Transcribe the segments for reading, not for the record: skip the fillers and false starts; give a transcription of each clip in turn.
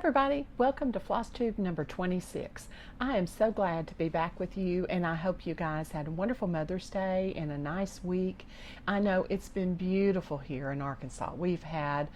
everybody, welcome to FlossTube number 26. I am so glad to be back with you, and I hope you guys had a wonderful Mother's Day and a nice week. I know it's been beautiful here in Arkansas. We've had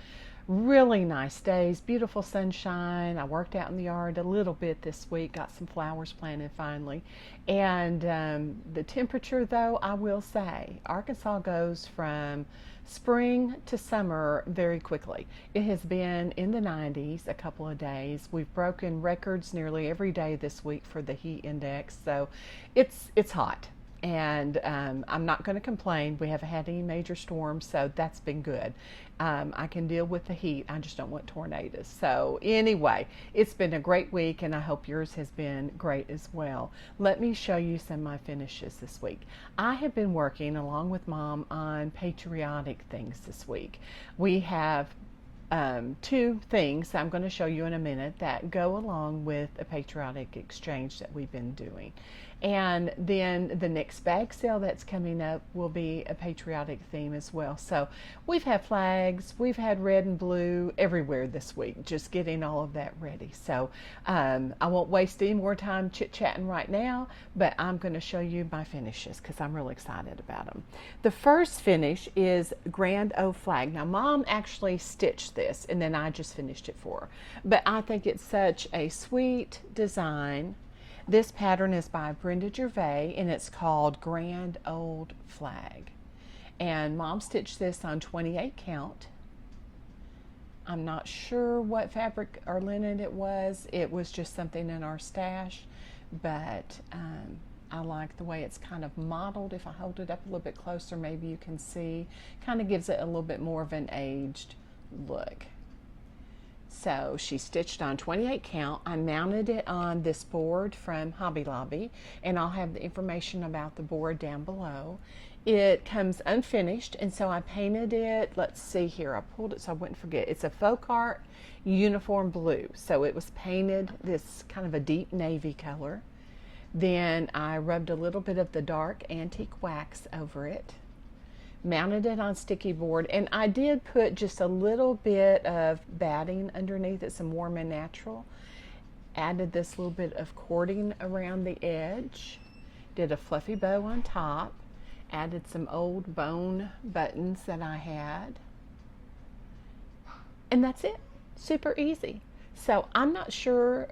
really nice days, beautiful sunshine. I worked out in the yard a little bit this week, got some flowers planted finally. And the temperature, though, I will say, Arkansas goes from spring to summer very quickly. It has been in the 90s a couple of days. We've broken records nearly every day this week for the heat index, so it's hot. And I'm not going to complain. We haven't had any major storms, so that's been good. I can deal with the heat. I just don't want tornadoes. So anyway, it's been a great week, and I hope yours has been great as well. Let me show you some of my finishes this week. I have been working along with Mom on patriotic things this week. We have two things I'm going to show you in a minute that go along with a patriotic exchange that we've been doing. And then the next bag sale that's coming up will be a patriotic theme as well. So we've had flags, we've had red and blue everywhere this week, just getting all of that ready. So I won't waste any more time chit-chatting right now, but I'm going to show you my finishes because I'm really excited about them. The first finish is Olde Flag. Now Mom actually stitched this and then I just finished it for her. But I think it's such a sweet design. This pattern is by Brenda Gervais and it's called Olde Flag. And Mom stitched this on 28 count. I'm not sure what fabric or linen it was. It was just something in our stash, but I like the way it's kind of modeled. If I hold it up a little bit closer, maybe you can see. Kind of gives it a little bit more of an aged look. So she stitched on 28 count. I mounted it on this board from Hobby Lobby, and I'll have the information about the board down below. It comes unfinished, and so I painted it. Let's see here. I pulled it so I wouldn't forget. It's a FolkArt Uniform Blue. So it was painted this kind of a deep navy color. Then I rubbed a little bit of the dark antique wax over it. Mounted it on sticky board, and I did put just a little bit of batting underneath it, some Warm and Natural. Added this little bit of cording around the edge. Did a fluffy bow on top. Added some old bone buttons that I had. And that's it. Super easy. So I'm not sure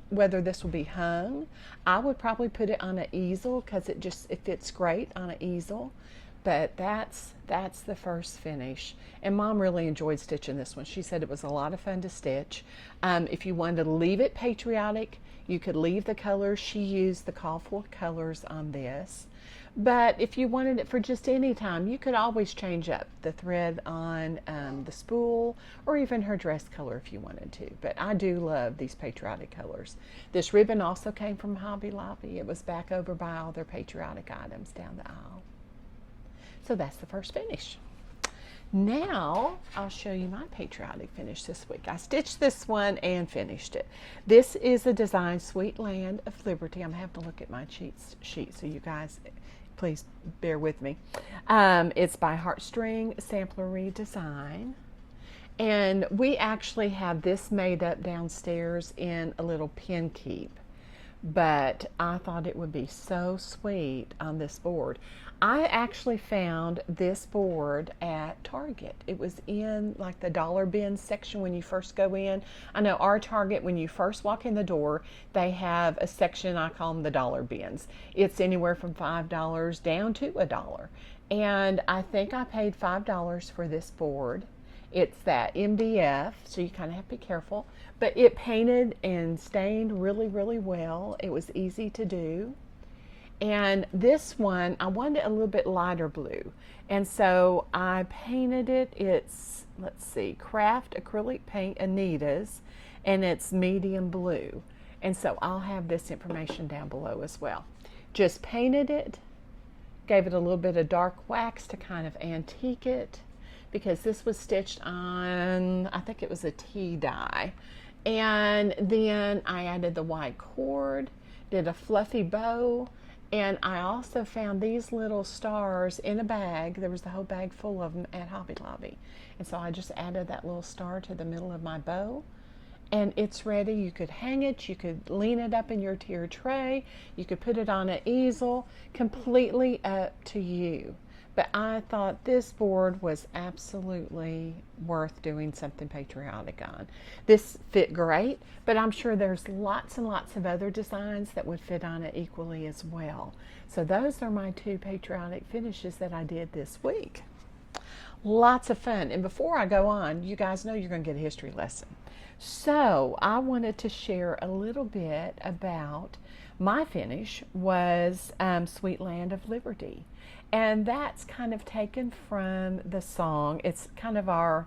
whether this will be hung. I would probably put it on an easel because it fits great on an easel. But that's the first finish. And Mom really enjoyed stitching this one. She said it was a lot of fun to stitch. If you wanted to leave it patriotic, you could leave the colors. She used the call for colors on this. But if you wanted it for just any time, you could always change up the thread on the spool or even her dress color if you wanted to. But I do love these patriotic colors. This ribbon also came from Hobby Lobby. It was back over by all their patriotic items down the aisle. So that's the first finish. Now I'll show you my patriotic finish this week. I stitched this one and finished it. This is a design, Sweet Land of Liberty. I'm having to look at my sheet so you guys please bear with me. It's by Heartstring Samplery Design. And we actually have this made up downstairs in a little pin keep. But I thought it would be so sweet on this board. I actually found this board at Target. It was in like the dollar bin section when you first go in. I know our Target, when you first walk in the door, they have a section, I call them the dollar bins. It's anywhere from $5 down to $1. And I think I paid $5 for this board. It's that MDF, so you kind of have to be careful. But it painted and stained really, really well. It was easy to do. And this one, I wanted it a little bit lighter blue. And so I painted it. It's, let's see, Craft Acrylic Paint Anita's, and it's medium blue. And so I'll have this information down below as well. Just painted it, gave it a little bit of dark wax to kind of antique it, because this was stitched on, I think it was a tea dye. And then I added the white cord, did a fluffy bow, and I also found these little stars in a bag. There was the whole bag full of them at Hobby Lobby. And so I just added that little star to the middle of my bow, and it's ready. You could hang it, you could lean it up in your tier tray, you could put it on an easel, completely up to you. But I thought this board was absolutely worth doing something patriotic on. This fit great, but I'm sure there's lots and lots of other designs that would fit on it equally as well. So those are my 2 patriotic finishes that I did this week. Lots of fun. And before I go on, you guys know you're going to get a history lesson. So I wanted to share a little bit about my finish was Sweet Land of Liberty. And that's kind of taken from the song. It's kind of our,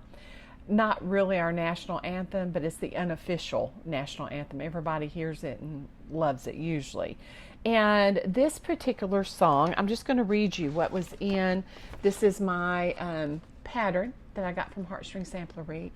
not really our national anthem, but it's the unofficial national anthem. Everybody hears it and loves it usually. And this particular song, I'm just going to read you what was in. This is my pattern that I got from Heartstring Samplery,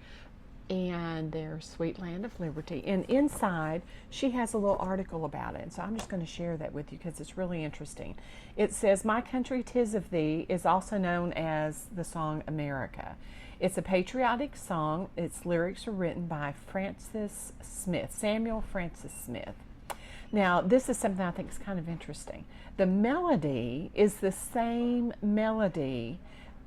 and there's Sweet Land of Liberty. And inside, she has a little article about it. So I'm just going to share that with you because it's really interesting. It says, "My Country 'Tis of Thee" is also known as the song America. It's a patriotic song. Its lyrics are written by Samuel Francis Smith. Now, this is something I think is kind of interesting. The melody is the same melody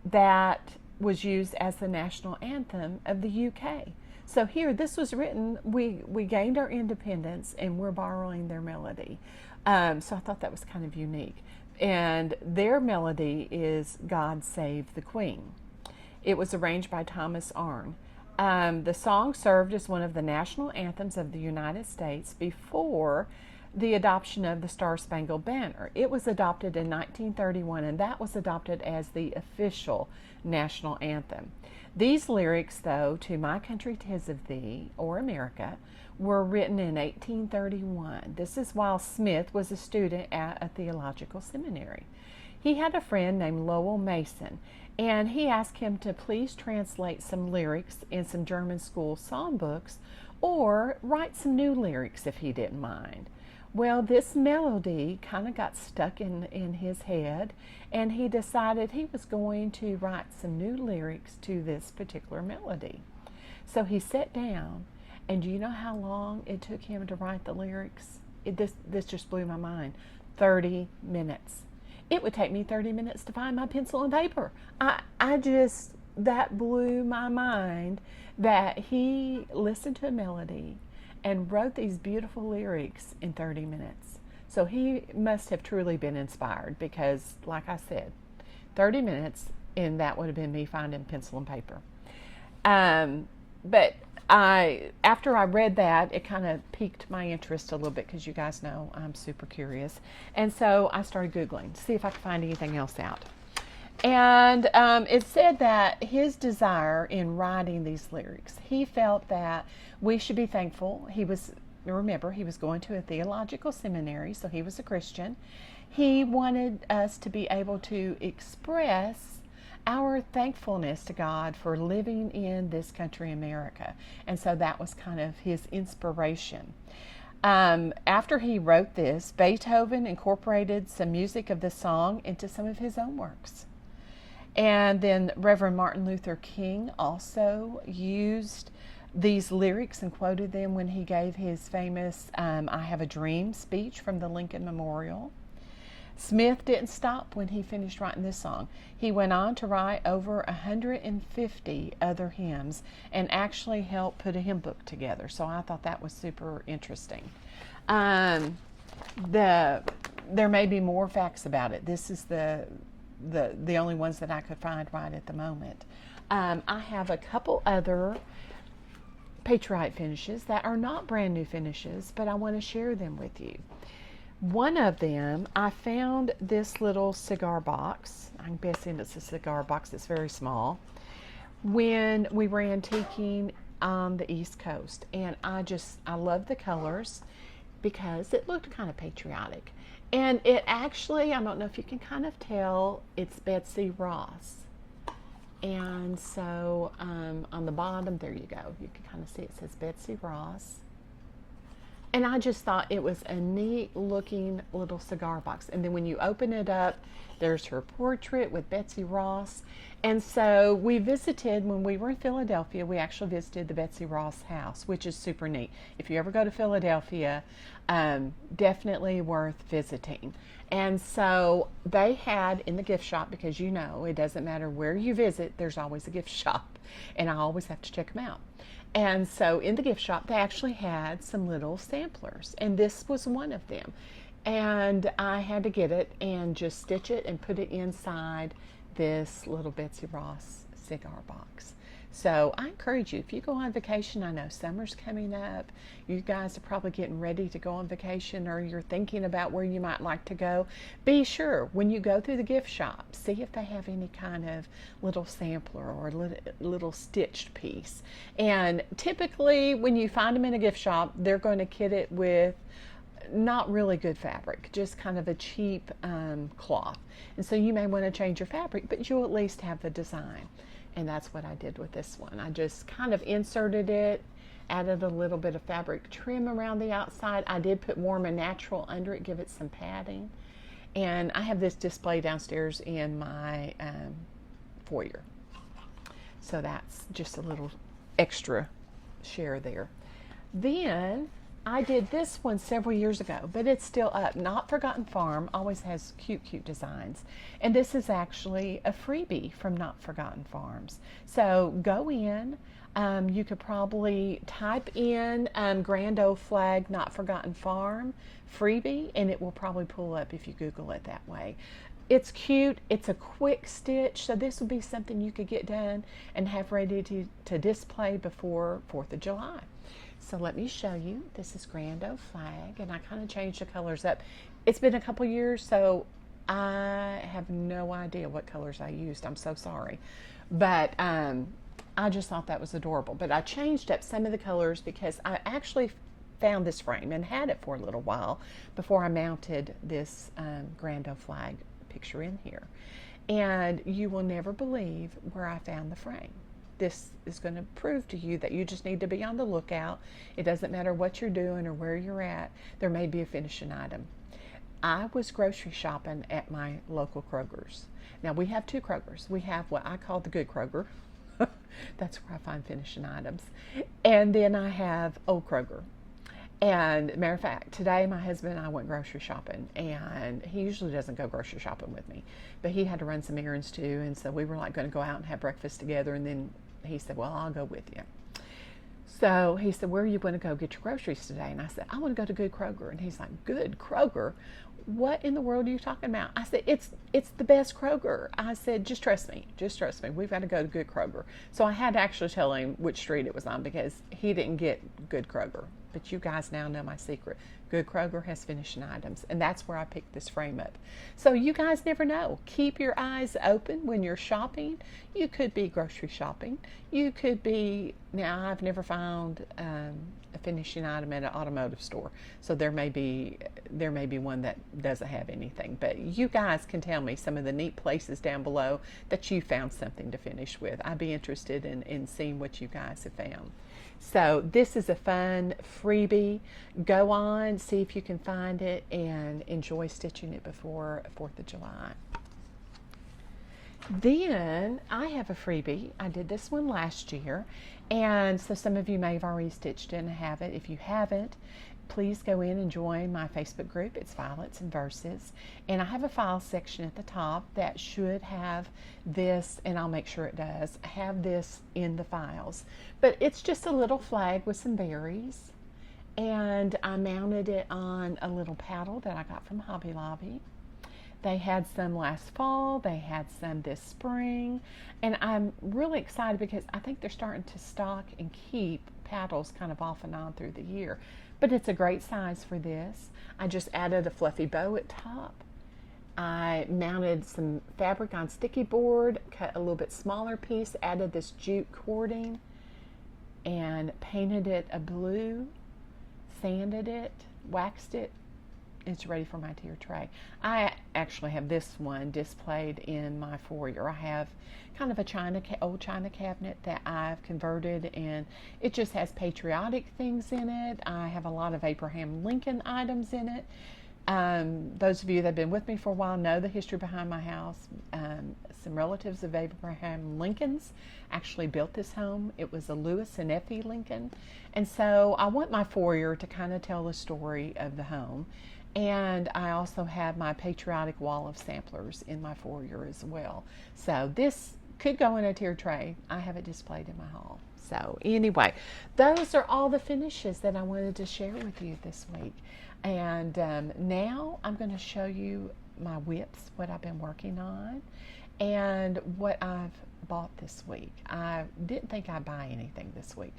that was used as the national anthem of the UK. So here, this was written, we gained our independence and we're borrowing their melody. So I thought that was kind of unique. And their melody is "God Save the Queen." It was arranged by Thomas Arne. The song served as one of the national anthems of the United States before the adoption of the Star-Spangled Banner. It was adopted in 1931, and that was adopted as the official national anthem. These lyrics, though, to "My Country 'Tis of Thee," or America, were written in 1831. This is while Smith was a student at a theological seminary. He had a friend named Lowell Mason, and he asked him to please translate some lyrics in some German school songbooks or write some new lyrics if he didn't mind. Well, this melody kind of got stuck in his head, and he decided he was going to write some new lyrics to this particular melody. So he sat down, and do you know how long it took him to write the lyrics? This just blew my mind. 30 minutes. It would take me 30 minutes to find my pencil and paper. That blew my mind that he listened to a melody and wrote these beautiful lyrics in 30 minutes. So he must have truly been inspired because, like I said, 30 minutes, and that would have been me finding pencil and paper. But after I read that, it kind of piqued my interest a little bit because you guys know I'm super curious. And so I started Googling to see if I could find anything else out. And it said that his desire in writing these lyrics, he felt that we should be thankful. Remember, he was going to a theological seminary, so he was a Christian. He wanted us to be able to express our thankfulness to God for living in this country, America. And so that was kind of his inspiration. After he wrote this, Beethoven incorporated some music of the song into some of his own works. And then Reverend Martin Luther King also used these lyrics and quoted them when he gave his famous "I Have a Dream" speech from the Lincoln Memorial. Smith didn't stop when he finished writing this song. He went on to write over 150 other hymns and actually helped put a hymn book together. So I thought that was super interesting. There may be more facts about it. This is the only ones that I could find right at the moment. I have a couple other Patriotic finishes that are not brand new finishes, but I want to share them with you. One of them, I found this little cigar box. I'm guessing it's a cigar box. It's very small. When we were antiquing on the East Coast, and I love the colors because it looked kind of patriotic. And it actually, I don't know if you can kind of tell, it's Betsy Ross. And so on the bottom, there you go. You can kind of see it says Betsy Ross. And I just thought it was a neat looking little cigar box. And then when you open it up, there's her portrait with Betsy Ross. And so we visited, when we were in Philadelphia, we actually visited the Betsy Ross house, which is super neat. If you ever go to Philadelphia, definitely worth visiting. And so they had in the gift shop, because you know, it doesn't matter where you visit, there's always a gift shop. And I always have to check them out. And so in the gift shop, they actually had some little samplers, and this was one of them. And I had to get it and just stitch it and put it inside this little Betsy Ross cigar box. So I encourage you, if you go on vacation, I know summer's coming up, you guys are probably getting ready to go on vacation, or you're thinking about where you might like to go, be sure when you go through the gift shop, see if they have any kind of little sampler or little stitched piece. And typically when you find them in a gift shop, they're going to kit it with not really good fabric, just kind of a cheap cloth. And so you may want to change your fabric, but you'll at least have the design. And that's what I did with this one. I just kind of inserted it, added a little bit of fabric trim around the outside. I did put Warm and Natural under it, give it some padding. And I have this display downstairs in my foyer. So that's just a little extra share there. Then I did this one several years ago, but it's still up. Not Forgotten Farm always has cute, cute designs. And this is actually a freebie from Not Forgotten Farms. So go in. You could probably type in Grand Olde Flag Not Forgotten Farm freebie, and it will probably pull up if you Google it that way. It's cute. It's a quick stitch, so this would be something you could get done and have ready to display before 4th of July. So let me show you. This is Grand Olde Flag, and I kind of changed the colors up. It's been a couple years, so I have no idea what colors I used. I'm so sorry. But I just thought that was adorable. But I changed up some of the colors because I actually found this frame and had it for a little while before I mounted this Grand Olde Flag picture in here. And you will never believe where I found the frame. This is going to prove to you that you just need to be on the lookout. It doesn't matter what you're doing or where you're at. There may be a finishing item. I was grocery shopping at my local Kroger's. Now we have two Kroger's. We have what I call the good Kroger. That's where I find finishing items. And then I have Old Kroger. And matter of fact, today my husband and I went grocery shopping, and he usually doesn't go grocery shopping with me, but he had to run some errands too, and so we were like going to go out and have breakfast together, and then he said, well, I'll go with you. So he said, where are you going to go get your groceries today? And I said, I want to go to Good Kroger. And he's like, Good Kroger? What in the world are you talking about? I said, it's the best Kroger. I said, just trust me. We've got to go to Good Kroger. So I had to actually tell him which street it was on because he didn't get Good Kroger. But you guys now know my secret. Good Kroger has finishing items, and that's where I picked this frame up. So you guys never know. Keep your eyes open when you're shopping. You could be grocery shopping. You could be, now I've never found a finishing item at an automotive store, so there may be one that doesn't have anything. But you guys can tell me some of the neat places down below that you found something to finish with. I'd be interested in seeing what you guys have found. So this is a fun freebie. Go on, see if you can find it, and enjoy stitching it before 4th of July. Then I have a freebie. I did this one last year, and so some of you may have already stitched it and have it. If you haven't, please go in and join my Facebook group. It's Violets and Verses, and I have a file section at the top that should have this, and I'll make sure it does, have this in the files. But it's just a little flag with some berries, and I mounted it on a little paddle that I got from Hobby Lobby. They had some last fall, they had some this spring, and I'm really excited because I think they're starting to stock and keep paddles kind of off and on through the year. But it's a great size for this. I just added a fluffy bow at top. I mounted some fabric on sticky board, cut a little bit smaller piece, added this jute cording, and painted it a blue, sanded it, waxed it, it's ready for my tier tray. I actually have this one displayed in my foyer. I have kind of a old China cabinet that I've converted, and it just has patriotic things in it. I have a lot of Abraham Lincoln items in it. Those of you that have been with me for a while know the history behind my house. Some relatives of Abraham Lincoln's actually built this home. It was a Lewis and Effie Lincoln. And so I want my foyer to kind of tell the story of the home. And I also have my patriotic wall of samplers in my foyer as well. So this could go in a tier tray. I have it displayed in my hall. So anyway, those are all the finishes that I wanted to share with you this week. And now I'm going to show you my whips, what I've been working on, and what I've bought this week. I didn't think I'd buy anything this week.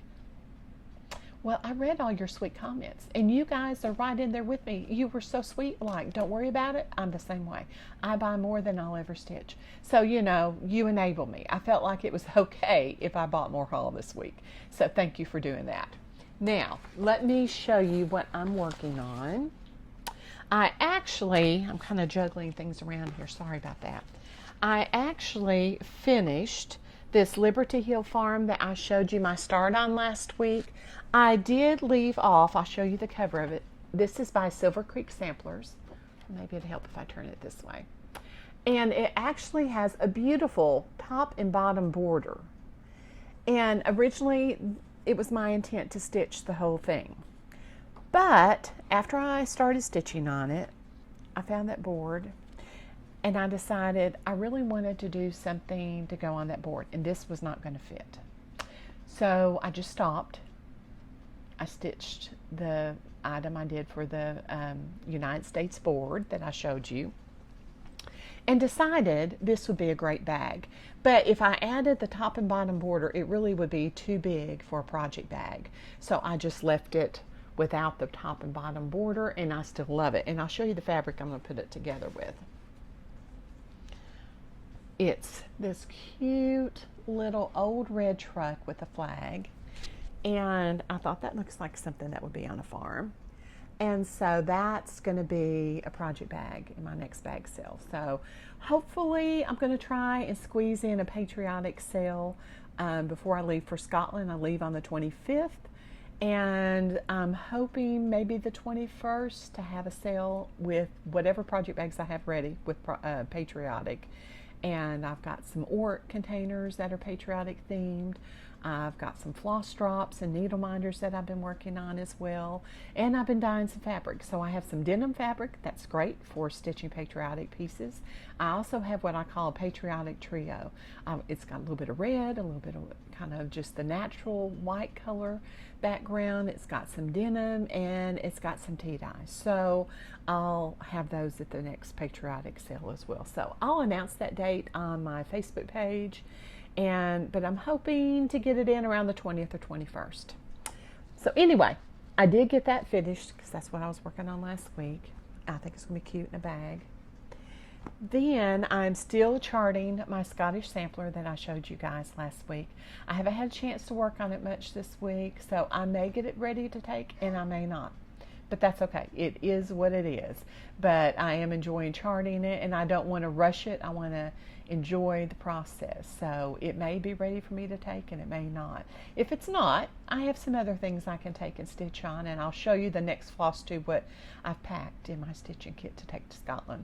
Well, I read all your sweet comments, and you guys are right in there with me. You were so sweet, like, don't worry about it. I'm the same way. I buy more than I'll ever stitch. So, you know, you enable me. I felt like it was okay if I bought more haul this week. So thank you for doing that. Now, let me show you what I'm working on. I'm kind of juggling things around here. Sorry about that. I actually finished this Liberty Hill farm that I showed you my start on last week. I did leave off, I'll show you the cover of it. This is by Silver Creek Samplers. Maybe it'd help if I turn it this way. And it actually has a beautiful top and bottom border. And originally, it was my intent to stitch the whole thing. But after I started stitching on it, I found that board, and I decided I really wanted to do something to go on that board, and this was not going to fit. So I just stopped. I stitched the item I did for the United States board that I showed you, and decided this would be a great bag. But if I added the top and bottom border, it really would be too big for a project bag. So I just left it without the top and bottom border, and I still love it. And I'll show you the fabric I'm going to put it together with. It's this cute little old red truck with a flag, and I thought that looks like something that would be on a farm. And so that's going to be a project bag in my next bag sale. So hopefully I'm going to try and squeeze in a patriotic sale before I leave for Scotland. I leave on the 25th, and I'm hoping maybe the 21st to have a sale with whatever project bags I have ready with Patriotic. And I've got some Orc containers that are patriotic themed. I've got some floss drops and needle minders that I've been working on as well. And I've been dyeing some fabric. So I have some denim fabric that's great for stitching patriotic pieces. I also have what I call a patriotic trio. It's got a little bit of red, a little bit of kind of just the natural white color background. It's got some denim, and it's got some tea dye. So I'll have those at the next patriotic sale as well. So I'll announce that date on my Facebook page. But I'm hoping to get it in around the 20th or 21st. So anyway, I did get that finished because that's what I was working on last week. I think it's going to be cute in a bag. Then I'm still charting my Scottish sampler that I showed you guys last week. I haven't had a chance to work on it much this week, so I may get it ready to take and I may not. But that's okay. It is what it is. But I am enjoying charting it, and I don't want to rush it. I want to enjoy the process. So it may be ready for me to take, and it may not. If it's not, I have some other things I can take and stitch on, and I'll show you the next floss tube what I've packed in my stitching kit to take to Scotland.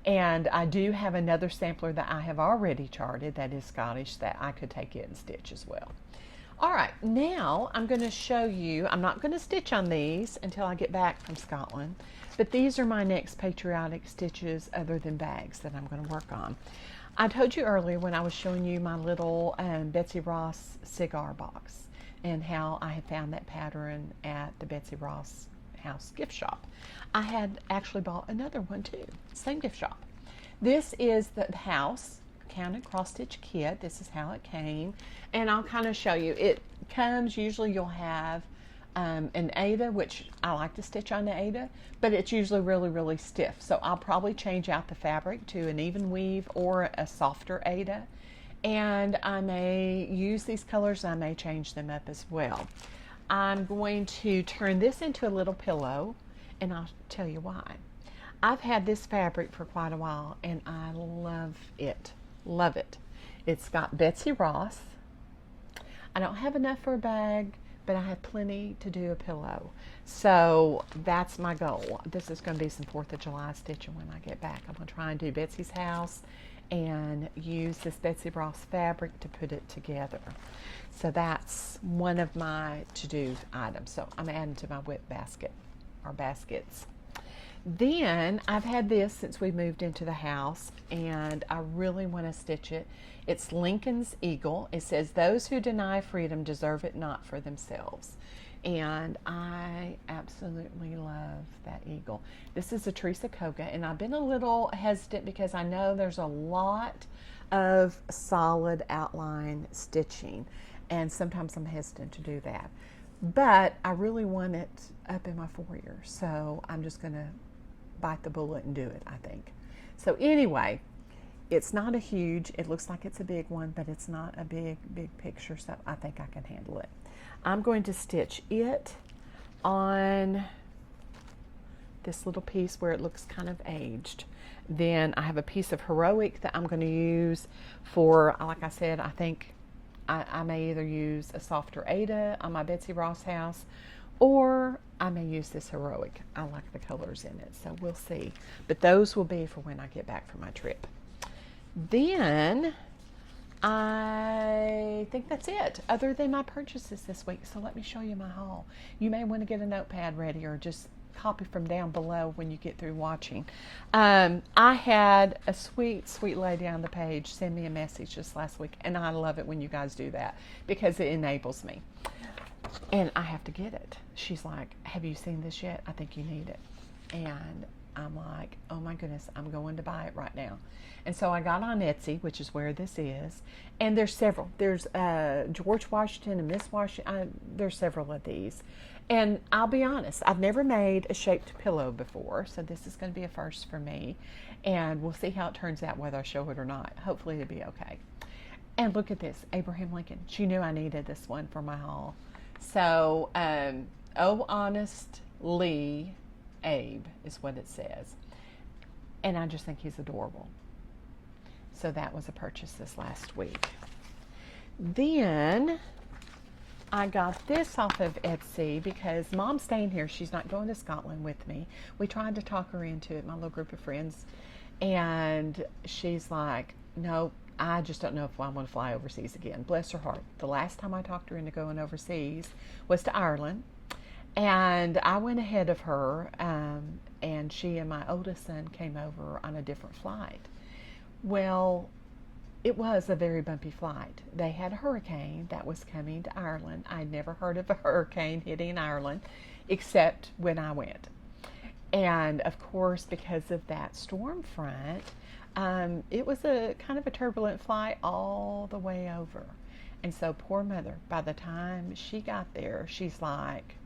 And I do have another sampler that I have already charted that is Scottish that I could take it and stitch as well. All right, now I'm going to show you, I'm not going to stitch on these until I get back from Scotland, but these are my next patriotic stitches other than bags that I'm going to work on. I told you earlier when I was showing you my little Betsy Ross cigar box and how I had found that pattern at the Betsy Ross house gift shop. I had actually bought another one too, same gift shop. This is the house counted cross stitch kit. This is how it came, and I'll kind of show you. It comes, usually you'll have an Aida, which I like to stitch on the Aida, but it's usually really stiff, so I'll probably change out the fabric to an even weave or a softer Aida, and I may use these colors. I may change them up as well. I'm going to turn this into a little pillow, and I'll tell you why. I've had this fabric for quite a while and I love it. Love it. It's got Betsy Ross. I don't have enough for a bag, but I have plenty to do a pillow. So that's my goal. This is going to be some 4th of July stitching when I get back. I'm going to try and do Betsy's house and use this Betsy Ross fabric to put it together. So that's one of my to-do items. So I'm adding to my whip basket, or baskets. Then I've had this since we moved into the house and I really want to stitch it. It's Lincoln's Eagle. It says, "Those who deny freedom deserve it not for themselves." And I absolutely love that eagle. This is a Teresa Koga, and I've been a little hesitant because I know there's a lot of solid outline stitching, and sometimes I'm hesitant to do that. But I really want it up in my foyer, so I'm just going to bite the bullet and do it, I think. So anyway, it's not a huge, it looks like it's a big one, but it's not a big picture, so I think I can handle it. I'm going to stitch it on this little piece where it looks kind of aged. Then I have a piece of Heroic that I'm going to use for, like I said, I think I may either use a softer Ada on my Betsy Ross house, or I may use this Heroic. I like the colors in it, so we'll see. But those will be for when I get back from my trip. Then I think that's it, other than my purchases this week. So let me show you my haul. You may want to get a notepad ready or just copy from down below when you get through watching. I had a sweet lady on the page send me a message just last week, and I love it when you guys do that because it enables me. And I have to get it. She's like, "Have you seen this yet? I think you need it." And I'm like, "Oh my goodness, I'm going to buy it right now." And so I got on Etsy, which is where this is. And there's several. There's George Washington and Miss Washington. There's several of these. And I'll be honest, I've never made a shaped pillow before, so this is going to be a first for me. And we'll see how it turns out, whether I show it or not. Hopefully it'll be okay. And look at this, Abraham Lincoln. She knew I needed this one for my haul. So, "Oh, honest Lee, Abe," is what it says. And I just think he's adorable. So that was a purchase this last week. Then I got this off of Etsy because Mom's staying here. She's not going to Scotland with me. We tried to talk her into it, my little group of friends. And she's like, "No, I just don't know if I want to fly overseas again." Bless her heart. The last time I talked her into going overseas was to Ireland. And I went ahead of her, and she and my oldest son came over on a different flight. Well, it was a very bumpy flight. They had a hurricane that was coming to Ireland. I'd never heard of a hurricane hitting Ireland, except when I went. And of course, because of that storm front, it was a kind of a turbulent flight all the way over. And so poor mother, by the time she got there, she's like,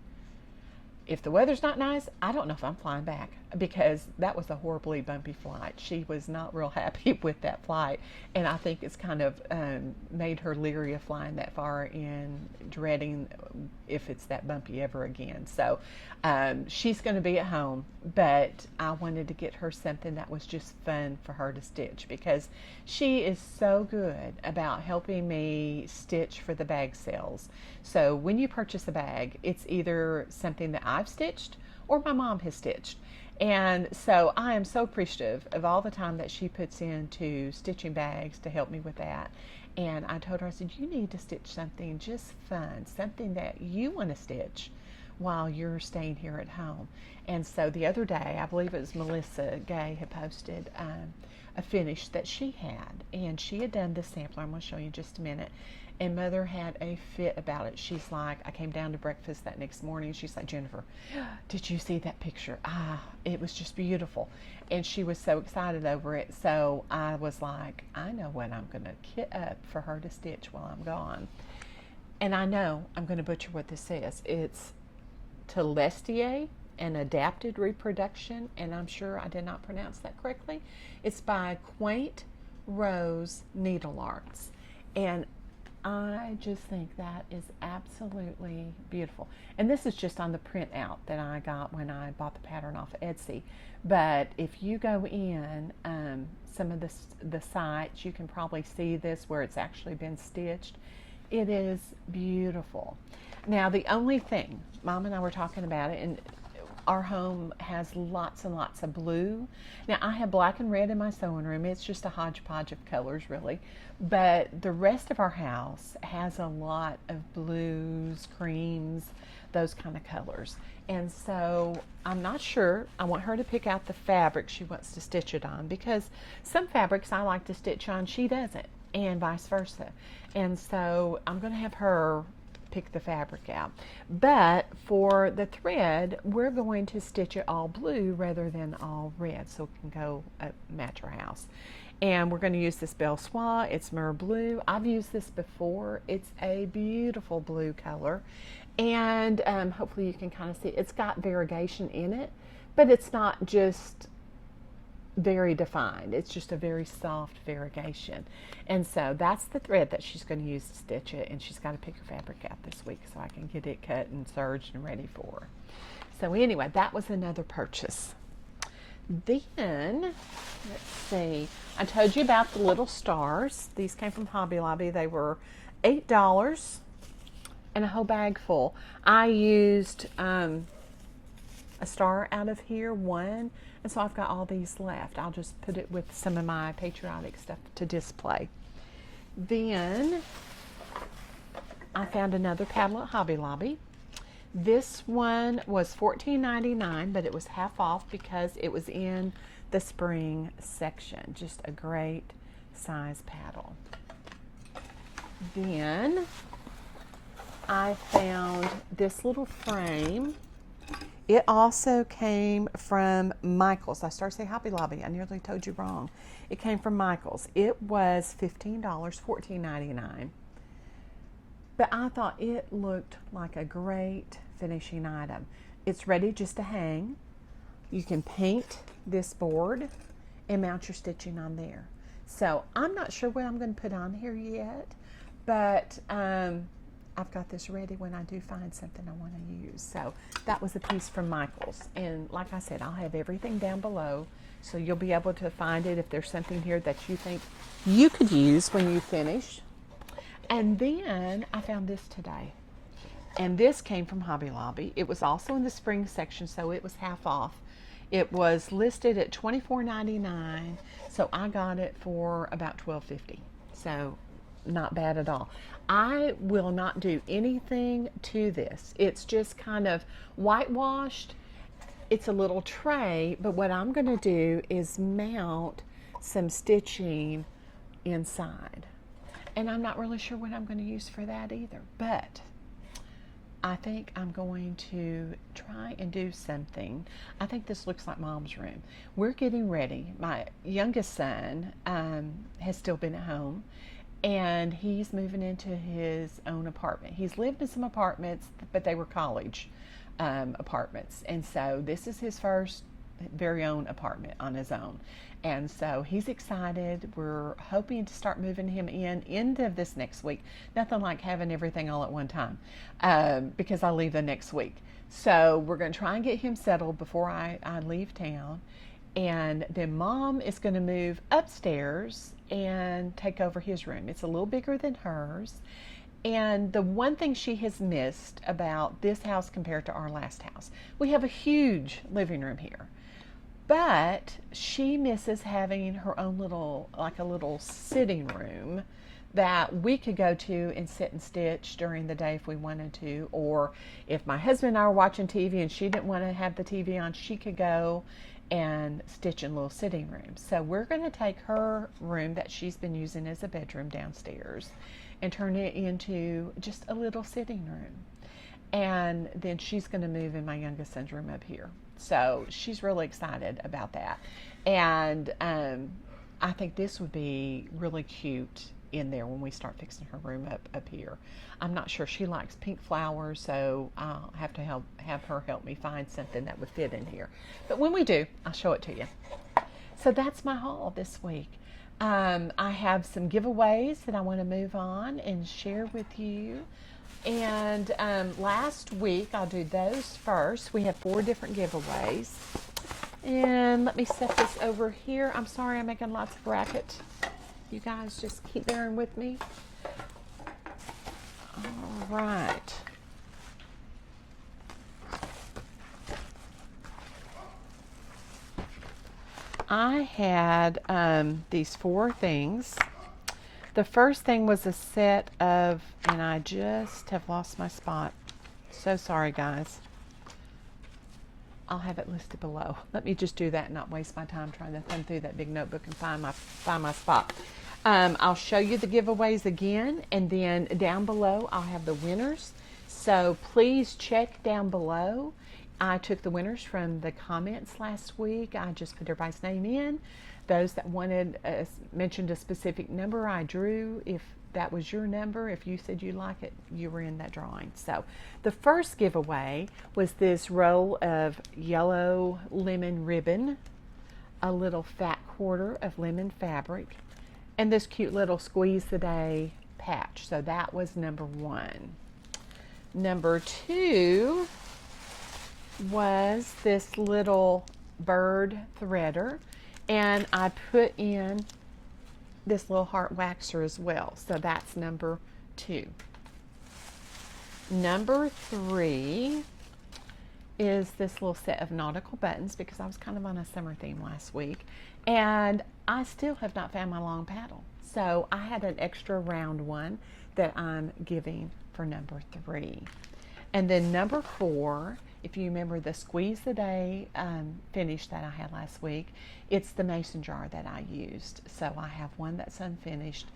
"If the weather's not nice, I don't know if I'm flying back," because that was a horribly bumpy flight. She was not real happy with that flight, and I think it's kind of made her leery of flying that far and dreading if it's that bumpy ever again. So she's going to be at home, but I wanted to get her something that was just fun for her to stitch because she is so good about helping me stitch for the bag sales. So when you purchase a bag, it's either something that I've stitched or my mom has stitched. And so I am so appreciative of all the time that she puts into stitching bags to help me with that. And I told her, I said, "You need to stitch something just fun, something that you want to stitch while you're staying here at home." And so the other day, I believe it was Melissa Gay had posted a finish that she had. And she had done this sampler. I'm going to show you in just a minute. And Mother had a fit about it. She's like, I came down to breakfast that next morning. She's like, "Jennifer, did you see that picture? It was just beautiful." And she was so excited over it. So I was like, I know what I'm going to kit up for her to stitch while I'm gone. And I know I'm going to butcher what this says. It's Telestier, an adapted reproduction. And I'm sure I did not pronounce that correctly. It's by Quaint Rose Needle Arts. And I just think that is absolutely beautiful. And this is just on the printout that I got when I bought the pattern off Etsy. But if you go in some of the sites, you can probably see this where it's actually been stitched. It is beautiful. Now, the only thing, Mom and I were talking about it, and our home has lots and lots of blue. Now, I have black and red in my sewing room. It's just a hodgepodge of colors, really. But the rest of our house has a lot of blues, creams, those kind of colors. And so I'm not sure. I want her to pick out the fabric she wants to stitch it on, because some fabrics I like to stitch on, she doesn't, and vice versa. And so I'm going to have her pick the fabric out. But for the thread, we're going to stitch it all blue rather than all red, so it can go match our house. And we're going to use this Belle Soie. It's Mer Blue. I've used this before. It's a beautiful blue color. And hopefully you can kind of see it's got variegation in it, but it's not just very defined. It's just a very soft variegation. And so that's the thread that she's going to use to stitch it, and she's got to pick her fabric out this week so I can get it cut and serged and ready for her. So anyway, that was another purchase. Then, let's see, I told you about the little stars. These came from Hobby Lobby. They were $8 and a whole bag full. I used a star out of here, one, and so I've got all these left. I'll just put it with some of my Patriotic stuff to display. Then I found another paddle at Hobby Lobby. This one was $14.99, but it was half off because it was in the spring section. Just a great size paddle. Then I found this little frame. It also came from Michael's. I started saying Hobby Lobby. I nearly told you wrong. It came from Michael's. It was $15, $14.99. But I thought it looked like a great finishing item. It's ready just to hang. You can paint this board and mount your stitching on there. So I'm not sure what I'm going to put on here yet, but I've got this ready when I do find something I want to use. So that was a piece from Michael's. And like I said, I'll have everything down below, so you'll be able to find it if there's something here that you think you could use when you finish. And then I found this today. And this came from Hobby Lobby. It was also in the spring section, so it was half off. It was listed at $24.99, so I got it for about $12.50. So not bad at all. I will not do anything to this. It's just kind of whitewashed. It's a little tray, but what I'm going to do is mount some stitching inside. And I'm not really sure what I'm going to use for that either, but I think I'm going to try and do something. I think this looks like Mom's room. We're getting ready. My youngest son has still been at home, and he's moving into his own apartment. He's lived in some apartments, but they were college apartments, and so this is his first very own apartment on his own. And so he's excited. We're hoping to start moving him in end of this next week. Nothing like having everything all at one time, because I leave the next week. So we're going to try and get him settled before I leave town. And then Mom is going to move upstairs and take over his room. It's a little bigger than hers. And the one thing she has missed about this house compared to our last house, we have a huge living room here. But she misses having her own little, like a little sitting room that we could go to and sit and stitch during the day if we wanted to. Or if my husband and I were watching TV and she didn't want to have the TV on, she could go and stitch in a little sitting room. So we're going to take her room that she's been using as a bedroom downstairs and turn it into just a little sitting room. And then she's going to move in my youngest son's room up here. So she's really excited about that. And I think this would be really cute in there when we start fixing her room up here. I'm not sure. She likes pink flowers, so I'll have to have her help me find something that would fit in here. But when we do, I'll show it to you. So that's my haul this week. I have some giveaways that I want to move on and share with you. And last week, I'll do those first. We have 4 different giveaways. And let me set this over here. I'm sorry I'm making lots of racket. You guys just keep bearing with me. All right. I had these 4 things. The first thing was a set of, and I just have lost my spot. So sorry, guys. I'll have it listed below. Let me just do that and not waste my time trying to thumb through that big notebook and find my spot. I'll show you the giveaways again, and then down below I'll have the winners. So please check down below. I took the winners from the comments last week. I just put everybody's name in. Those that wanted mentioned a specific number, I drew. If that was your number, if you said you like it, you were in that drawing. So the first giveaway was this roll of yellow lemon ribbon, a little fat quarter of lemon fabric, and this cute little Squeeze the Day patch. So that was number 1. Number 2 was this little bird threader, and I put in this little heart waxer as well. So that's number 2. Number 3 is this little set of nautical buttons, because I was kind of on a summer theme last week, and I still have not found my long paddle. So I had an extra round one that I'm giving for number 3. And then number 4, if you remember the Squeeze the Day finish that I had last week, it's the mason jar that I used. So I have one that's unfinished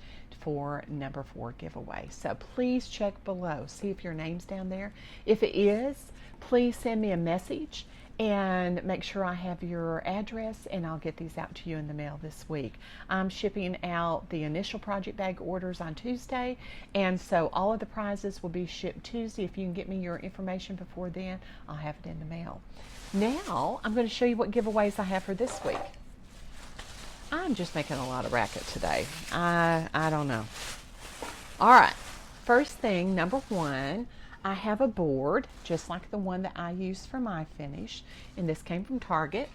for number 4 giveaway. So please check below, see if your name's down there. If it is, please send me a message and make sure I have your address, and I'll get these out to you in the mail this week. I'm shipping out the initial project bag orders on Tuesday, and so all of the prizes will be shipped Tuesday. If you can get me your information before then, I'll have it in the mail. Now I'm going to show you what giveaways I have for this week. I'm just making a lot of racket today. I don't know. All right, first thing, number 1, I have a board just like the one that I used for my finish, and this came from Target.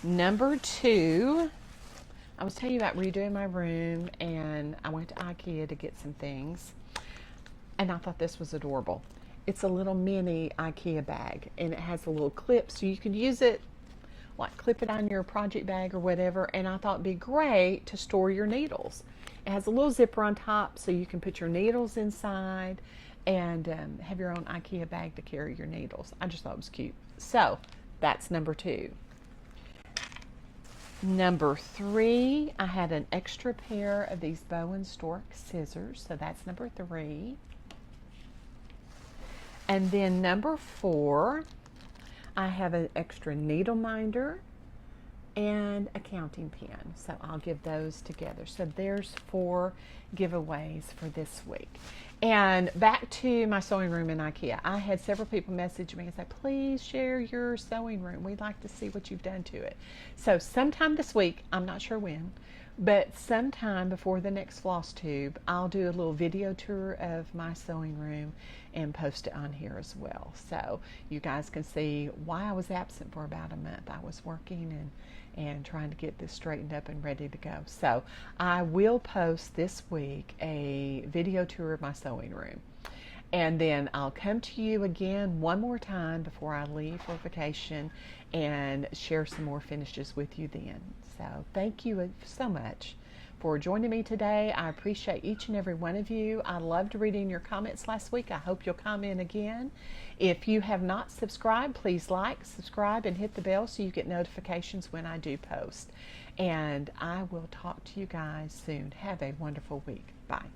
Number 2, I was telling you about redoing my room, and I went to IKEA to get some things, and I thought this was adorable. It's a little mini IKEA bag, and it has a little clip so you can use it, like clip it on your project bag or whatever, and I thought it'd be great to store your needles. It has a little zipper on top so you can put your needles inside and have your own IKEA bag to carry your needles. I just thought it was cute. So that's number 2. Number 3, I had an extra pair of these Bow and Stork scissors, so that's number 3. And then number 4, I have an extra needle minder and a counting pen, so I'll give those together. So there's 4 giveaways for this week. And back to my sewing room in IKEA. I had several people message me and say, please share your sewing room. We'd like to see what you've done to it. So sometime this week, I'm not sure when, but sometime before the next FlosStube, I'll do a little video tour of my sewing room and post it on here as well. So you guys can see why I was absent for about a month. I was working and trying to get this straightened up and ready to go. So I will post this week a video tour of my sewing room. And then I'll come to you again one more time before I leave for vacation and share some more finishes with you then. So thank you so much for joining me today. I appreciate each and every one of you. I loved reading your comments last week. I hope you'll comment again. If you have not subscribed, please like, subscribe, and hit the bell so you get notifications when I do post. And I will talk to you guys soon. Have a wonderful week. Bye.